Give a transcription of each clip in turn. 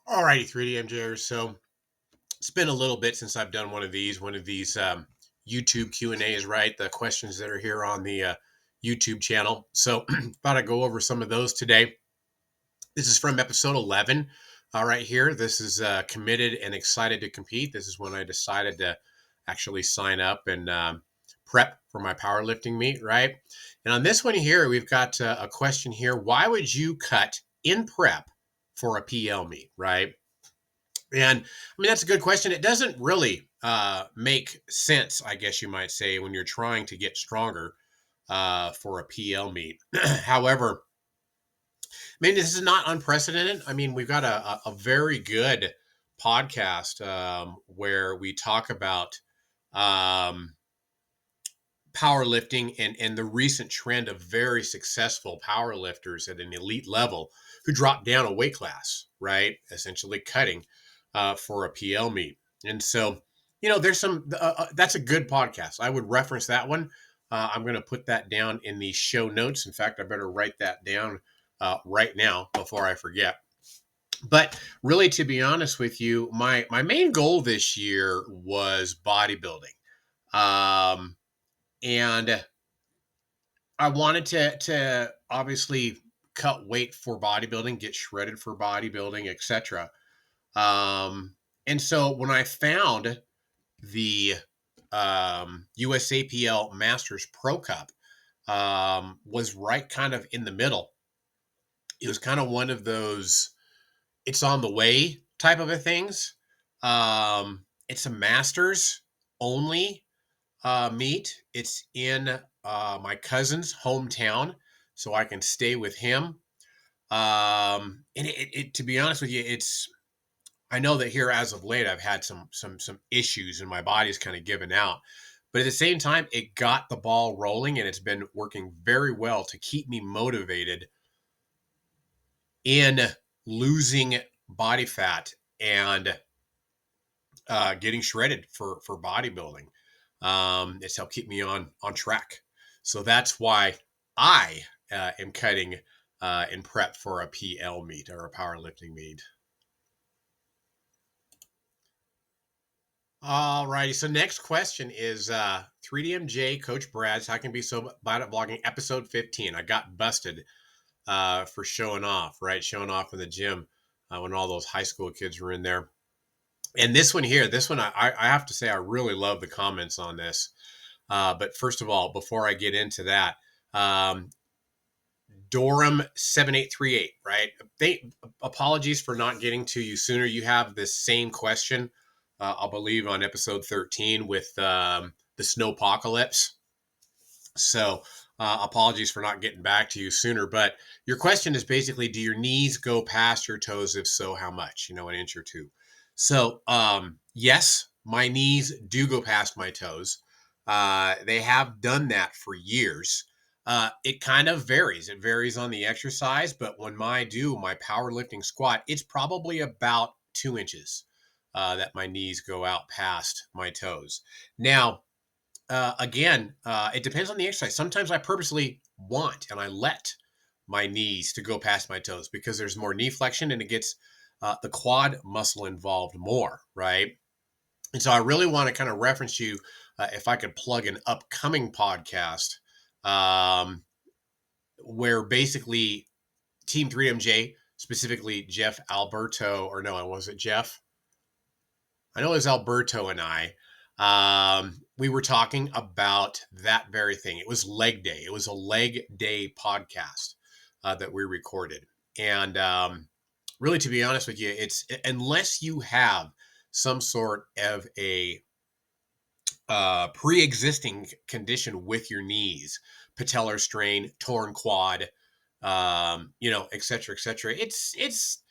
All righty, 3DMJers. So it's been a little bit since I've done one of these YouTube Q&As, right? The questions that are here on the YouTube channel. So thought I'd go over some of those today. This is from episode 11. Right here. This is committed and excited to compete. This is when I decided to actually sign up and prep for my powerlifting meet, right? And on this one here, we've got a question here. Why would you cut in prep for a PL meet, right? And I mean, that's a good question. It doesn't really make sense, I guess you might say, when you're trying to get stronger for a PL meet. However, I mean, this is not unprecedented. I mean, we've got a very good podcast where we talk about um, powerlifting and the recent trend of very successful powerlifters at an elite level who dropped down a weight class, right? Essentially cutting for a PL meet. And so, there's that's a good podcast. I would reference that one. I'm going to put that down in the show notes. In fact, I better write that down right now before I forget. But really, to be honest with you, my main goal this year was bodybuilding. And I wanted to obviously cut weight for bodybuilding, get shredded for bodybuilding, etc. And so when I found the USAPL Masters Pro Cup, was right kind of in the middle. It was kind of one of those it's on the way type of a things. It's a Masters only meet. It's in my cousin's hometown, so I can stay with him. And to be honest with you, I know that here as of late I've had some issues and my body's kind of given out. But at the same time, it got the ball rolling and it's been working very well to keep me motivated in losing body fat and getting shredded for bodybuilding. It's helped keep me on track. So that's why I am cutting in prep for a PL meet or a powerlifting meet. All righty. So next question is 3DMJ Coach Brad's How Can Be So Bad at Vlogging episode 15. I got busted for showing off, right? Showing off in the gym when all those high school kids were in there. And this one, I have to say, I really love the comments on this. But first of all, before I get into that, Dorham7838, right? Apologies for not getting to you sooner. You have this same question, I believe, on episode 13 with the snowpocalypse. So apologies for not getting back to you sooner. But your question is basically, do your knees go past your toes? If so, how much? An inch or two. So yes, my knees do go past my toes. They have done that for years. It kind of varies. It varies on the exercise, but when I do my powerlifting squat, it's probably about 2 inches that my knees go out past my toes. Now, again, it depends on the exercise. Sometimes I purposely want and I let my knees to go past my toes because there's more knee flexion and it gets the quad muscle involved more, right? And so I really want to kind of reference you if I could plug an upcoming podcast where basically Team 3MJ, specifically Jeff Alberto, or no, was it Jeff? I know it was Alberto and I. We were talking about that very thing. It was leg day. It was a leg day podcast that we recorded. And really, to be honest with you, it's unless you have some sort of a pre-existing condition with your knees, patellar strain, torn quad, et cetera, et cetera. It's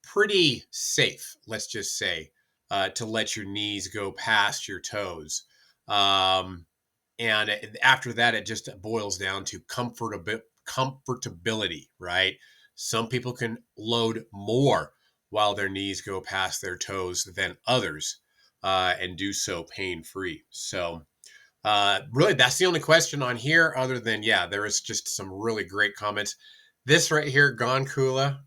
pretty safe, let's just say, to let your knees go past your toes. And after that, it just boils down to comfortability, right? Some people can load more while their knees go past their toes than others, and do so pain-free. So really, that's the only question on here other than, there is just some really great comments. This right here, Gone Kula,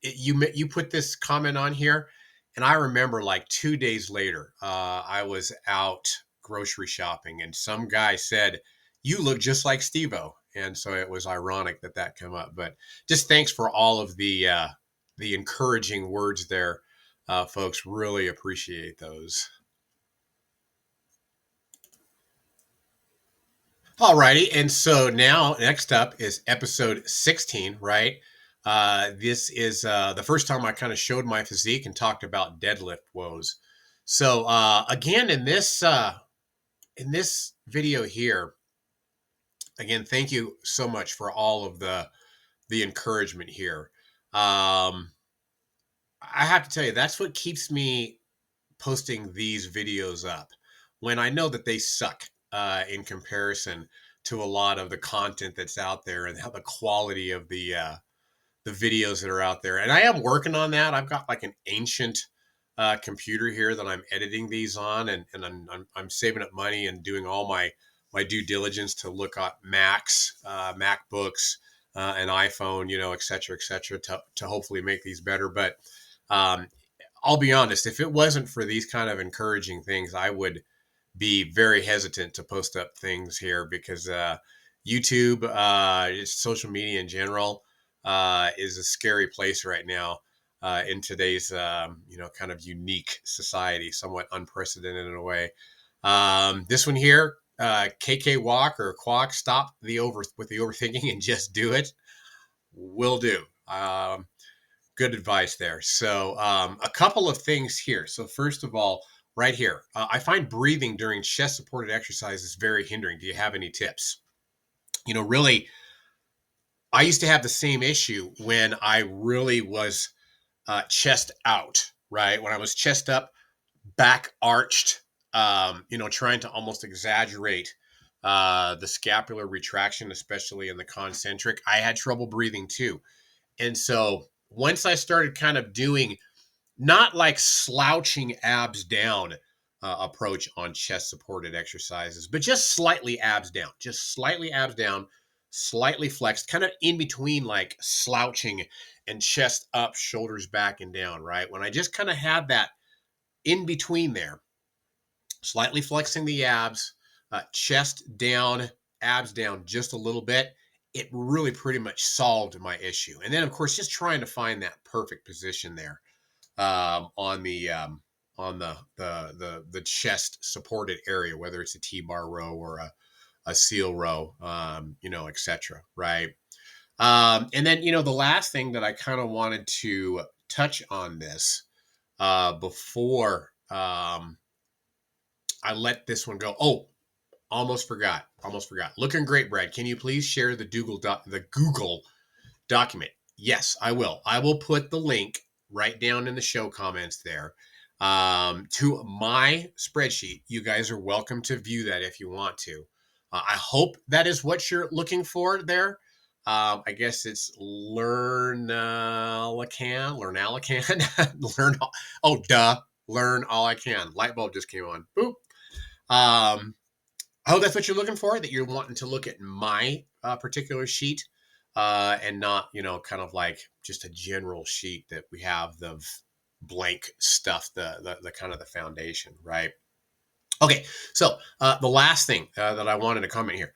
you put this comment on here, and I remember like 2 days later, I was out grocery shopping, and some guy said, "You look just like Steve-O," and so it was ironic that that came up. But just thanks for all of the encouraging words there, folks. Really appreciate those. Alrighty, and so now next up is episode 16, right? This is the first time I kind of showed my physique and talked about deadlift woes. So again, in this video here, again, thank you so much for all of the encouragement here. I have to tell you, that's what keeps me posting these videos up when I know that they suck in comparison to a lot of the content that's out there and how the quality of the videos that are out there. And I am working on that. I've got like an ancient computer here that I'm editing these on, and I'm saving up money and doing all my due diligence to look at Macs, MacBooks, an iPhone, et cetera, to hopefully make these better. But um, I'll be honest, if it wasn't for these kind of encouraging things, I would be very hesitant to post up things here because YouTube, social media in general, is a scary place right now in today's, kind of unique society, somewhat unprecedented in a way. This one here, KK Walk or Quack, stop with the overthinking and just do it. Will do. Good advice there. So a couple of things here. So first of all, right here, I find breathing during chest supported exercises very hindering. Do you have any tips? Really, I used to have the same issue when I really was chest out, right? When I was chest up, back arched, trying to almost exaggerate the scapular retraction, especially in the concentric. I had trouble breathing too. And so once I started kind of doing not like slouching abs down approach on chest supported exercises, but just slightly abs down, slightly flexed, kind of in between like slouching and chest up, shoulders back and down, right? When I just kind of had that in between there, slightly flexing the abs, chest down, abs down just a little bit, it really pretty much solved my issue. And then, of course, just trying to find that perfect position there on the chest supported area, whether it's a T-bar row or a seal row, etc. Right. And then, the last thing that I kind of wanted to touch on this before I let this one go. Oh, almost forgot. Looking great, Brad. Can you please share the Google document? Yes, I will. I will put the link right down in the show comments there to my spreadsheet. You guys are welcome to view that if you want to. I hope that is what you're looking for there. I guess it's learn all I can. Learn all I can. Learn all I can. Light bulb just came on. Boop. I hope that's what you're looking for, that you're wanting to look at my particular sheet and not, kind of like just a general sheet that we have the blank stuff, the kind of the foundation, right? Okay, so the last thing that I wanted to comment here,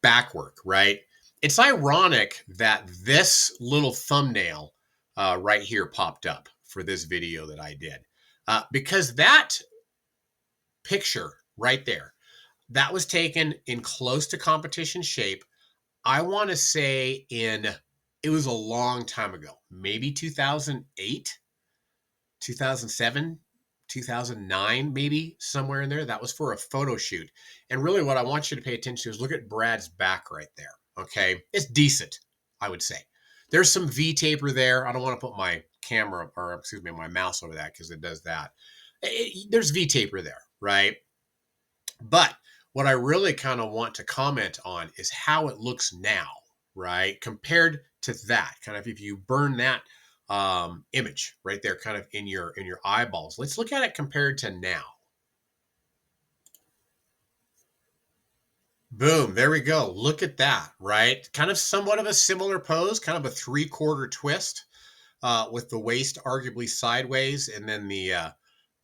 back work, right? It's ironic that this little thumbnail right here popped up for this video that I did because that picture right there, that was taken in close to competition shape. I want to say it was a long time ago, maybe 2008, 2007, 2009, maybe somewhere in there. That was for a photo shoot. And really what I want you to pay attention to is look at Brad's back right there. Okay. It's decent, I would say. There's some V-taper there. I don't want to put my my mouse over that because it does that. There's V-taper there, right? But what I really kind of want to comment on is how it looks now, right? Compared to that, kind of if you burn that image right there, kind of in your eyeballs. Let's look at it compared to now. Boom, there we go. Look at that, right? Kind of somewhat of a similar pose, kind of a 3/4 twist. with the waist arguably sideways, and then the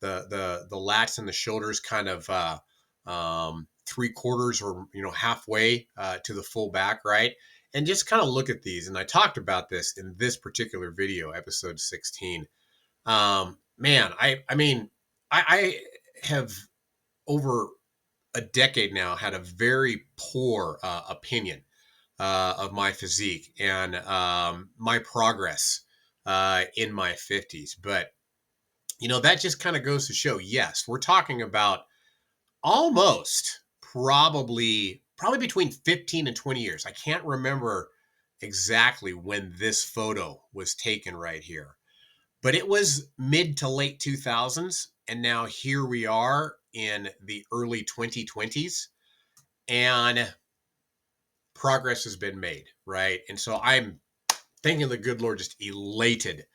lats and the shoulders kind of 3/4 or halfway to the full back, right? And just kind of look at these. And I talked about this in this particular video, episode 16. Man, I mean, I have over a decade now had a very poor opinion of my physique and my progress in my 50s. But, that just kind of goes to show, yes, we're talking about almost probably between 15 and 20 years. I can't remember exactly when this photo was taken right here, but it was mid to late 2000s. And now here we are in the early 2020s, and progress has been made, right? And so I'm thanking the good Lord, just elated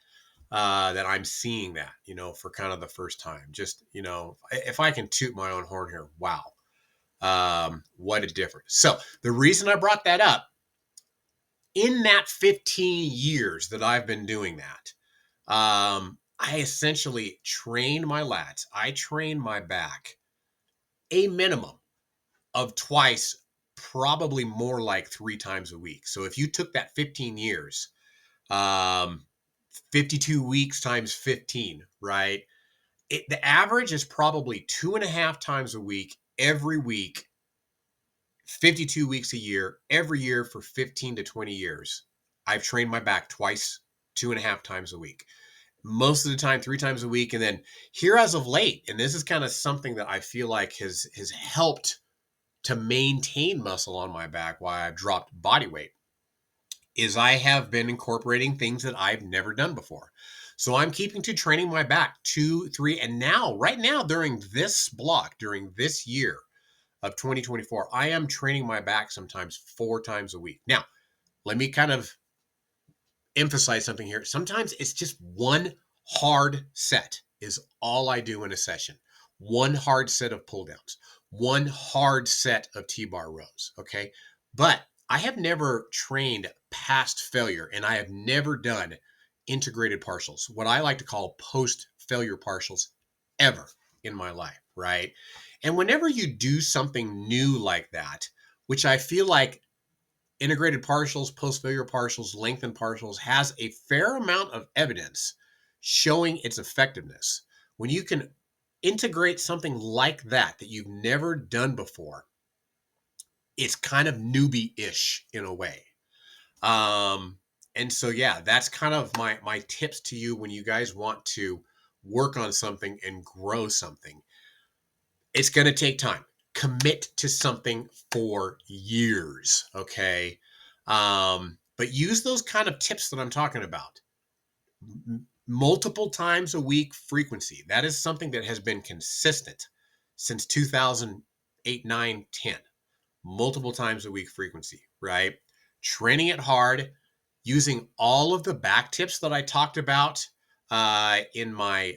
that I'm seeing that, for kind of the first time. Just, if I can toot my own horn here, wow. What a difference. So the reason I brought that up, in that 15 years that I've been doing that, I essentially trained my lats. I trained my back a minimum of twice, probably more like 3 times a week. So if you took that 15 years, 52 weeks times 15, right? The average is probably 2.5 times a week, every week, 52 weeks a year, every year for 15 to 20 years. I've trained my back twice, 2.5 times a week. Most of the time, 3 times a week. And then here as of late, and this is kind of something that I feel like has helped to maintain muscle on my back while I've dropped body weight, is I have been incorporating things that I've never done before. So I'm keeping to training my back 2, 3, and now, right now, during this block, during this year of 2024, I am training my back sometimes 4 times a week. Now, let me kind of emphasize something here. Sometimes it's just one hard set is all I do in a session. One hard set of pull downs, one hard set of T-bar rows. Okay. But I have never trained past failure, and I have never done integrated partials, what I like to call post failure partials, ever in my life. Right. And whenever you do something new like that, which I feel like integrated partials, post-failure partials, lengthened partials has a fair amount of evidence showing its effectiveness. When you can integrate something like that you've never done before, it's kind of newbie-ish in a way. And so, yeah, that's kind of my tips to you when you guys want to work on something and grow something. It's going to take time. Commit to something for years, okay? But use those kind of tips that I'm talking about. Multiple times a week frequency. That is something that has been consistent since 2008, 9, 10. Multiple times a week frequency, right? Training it hard, using all of the back tips that I talked about in my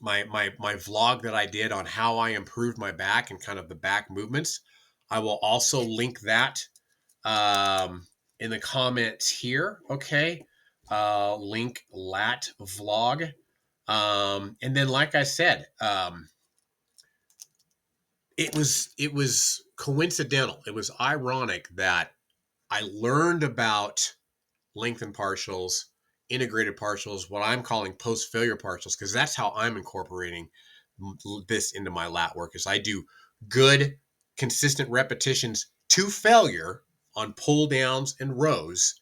my vlog that I did on how I improved my back and kind of the back movements. I will also link that in the comments here. Okay. Link lat vlog. And then, like I said, it was coincidental. It was ironic that I learned about lengthened partials, integrated partials, what I'm calling post-failure partials, because that's how I'm incorporating this into my lat work. Is I do good, consistent repetitions to failure on pull downs and rows,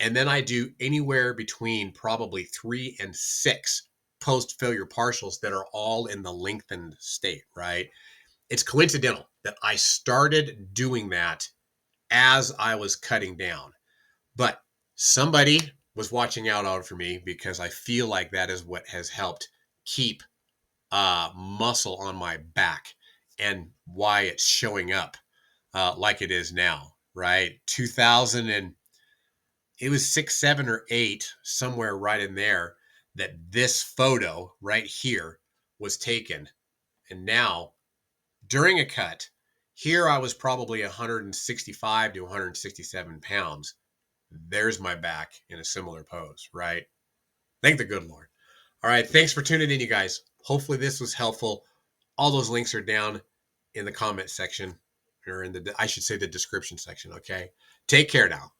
and then I do anywhere between probably 3 and 6 post-failure partials that are all in the lengthened state, right? It's coincidental that I started doing that as I was cutting down. But somebody was watching out for me, because I feel like that is what has helped keep muscle on my back and why it's showing up like it is now, right? 2000 and it was 6, 7, or 8, somewhere right in there, that this photo right here was taken. And now during a cut, here I was probably 165 to 167 pounds. there's my back in a similar pose, right? Thank the good Lord. All right. Thanks for tuning in, you guys. Hopefully this was helpful. All those links are down in the comment section, or in the, I should say, the description section. Okay. Take care now.